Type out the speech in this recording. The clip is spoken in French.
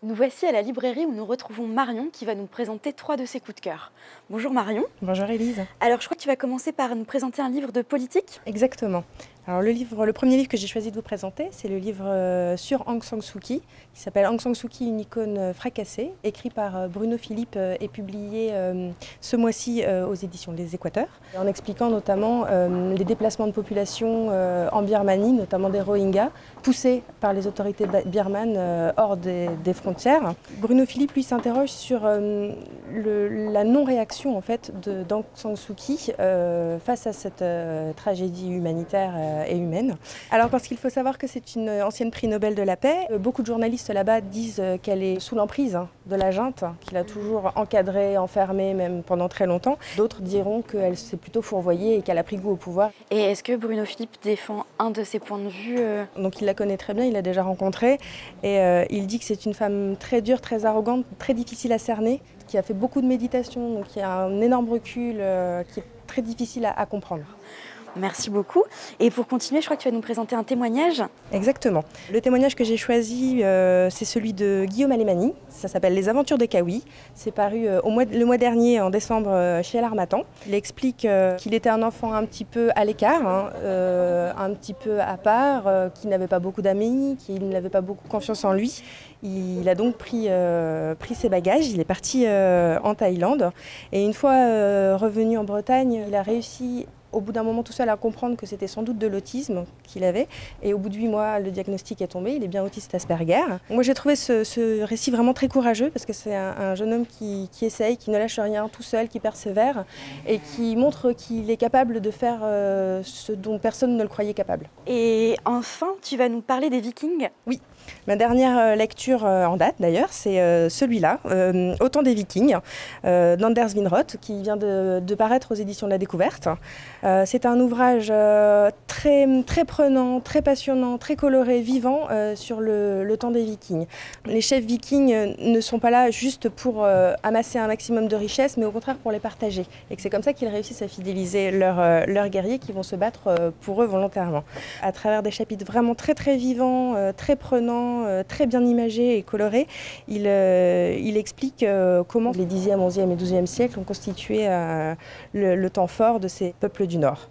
Nous voici à la librairie où nous retrouvons Marion qui va nous présenter 3 de ses coups de cœur. Bonjour Marion. Bonjour Élise. Alors je crois que tu vas commencer par nous présenter un livre de politique. Exactement. Alors le premier livre que j'ai choisi de vous présenter, c'est le livre sur Aung San Suu Kyi, qui s'appelle Aung San Suu Kyi, une icône fracassée, écrit par Bruno Philippe et publié ce mois-ci aux éditions Les Équateurs, en expliquant notamment les déplacements de population en Birmanie, notamment des Rohingyas, poussés par les autorités birmanes hors des frontières. Bruno Philippe, lui, s'interroge sur la non-réaction en fait, d'Aung San Suu Kyi face à cette tragédie humanitaire et humaine. Alors parce qu'il faut savoir que c'est une ancienne prix Nobel de la paix. Beaucoup de journalistes là-bas disent qu'elle est sous l'emprise de la junte, qu'il a toujours encadrée, enfermée, même pendant très longtemps. D'autres diront qu'elle s'est plutôt fourvoyée et qu'elle a pris goût au pouvoir. Et est-ce que Bruno Philippe défend un de ses points de vue Donc il la connaît très bien, il l'a déjà rencontrée. Et il dit que c'est une femme très dure, très arrogante, très difficile à cerner, qui a fait beaucoup de méditation, donc qui a un énorme recul, qui est très difficile à comprendre. Merci beaucoup. Et pour continuer, je crois que tu vas nous présenter un témoignage. Exactement. Le témoignage que j'ai choisi, c'est celui de Guillaume Alemany. Ça s'appelle Les Aventures de Kawi. C'est paru le mois dernier, en décembre, chez l'Harmattan. Il explique qu'il était un enfant un petit peu à l'écart, un petit peu à part, qui n'avait pas beaucoup d'amis, qui n'avait pas beaucoup confiance en lui. Il a donc pris ses bagages, il est parti en Thaïlande. Et une fois revenu en Bretagne, il a réussi au bout d'un moment tout seul à comprendre que c'était sans doute de l'autisme qu'il avait. Et au bout de 8 mois, le diagnostic est tombé, il est bien autiste Asperger. Moi j'ai trouvé ce récit vraiment très courageux parce que c'est un jeune homme qui essaye, qui ne lâche rien tout seul, qui persévère et qui montre qu'il est capable de faire ce dont personne ne le croyait capable. Et enfin, tu vas nous parler des Vikings. Oui. Ma dernière lecture en date d'ailleurs, c'est celui-là, Au temps des Vikings, d'Anders Winroth, qui vient de paraître aux éditions de la Découverte. C'est un ouvrage très prenant, très passionnant, très coloré, vivant sur le temps des Vikings. Les chefs vikings ne sont pas là juste pour amasser un maximum de richesses, mais au contraire pour les partager. Et que c'est comme ça qu'ils réussissent à fidéliser leurs guerriers qui vont se battre pour eux volontairement. À travers des chapitres vraiment très vivants, très prenants, très bien imagé et coloré, il explique comment les 10e, 11e et 12e siècles ont constitué le temps fort de ces peuples du Nord.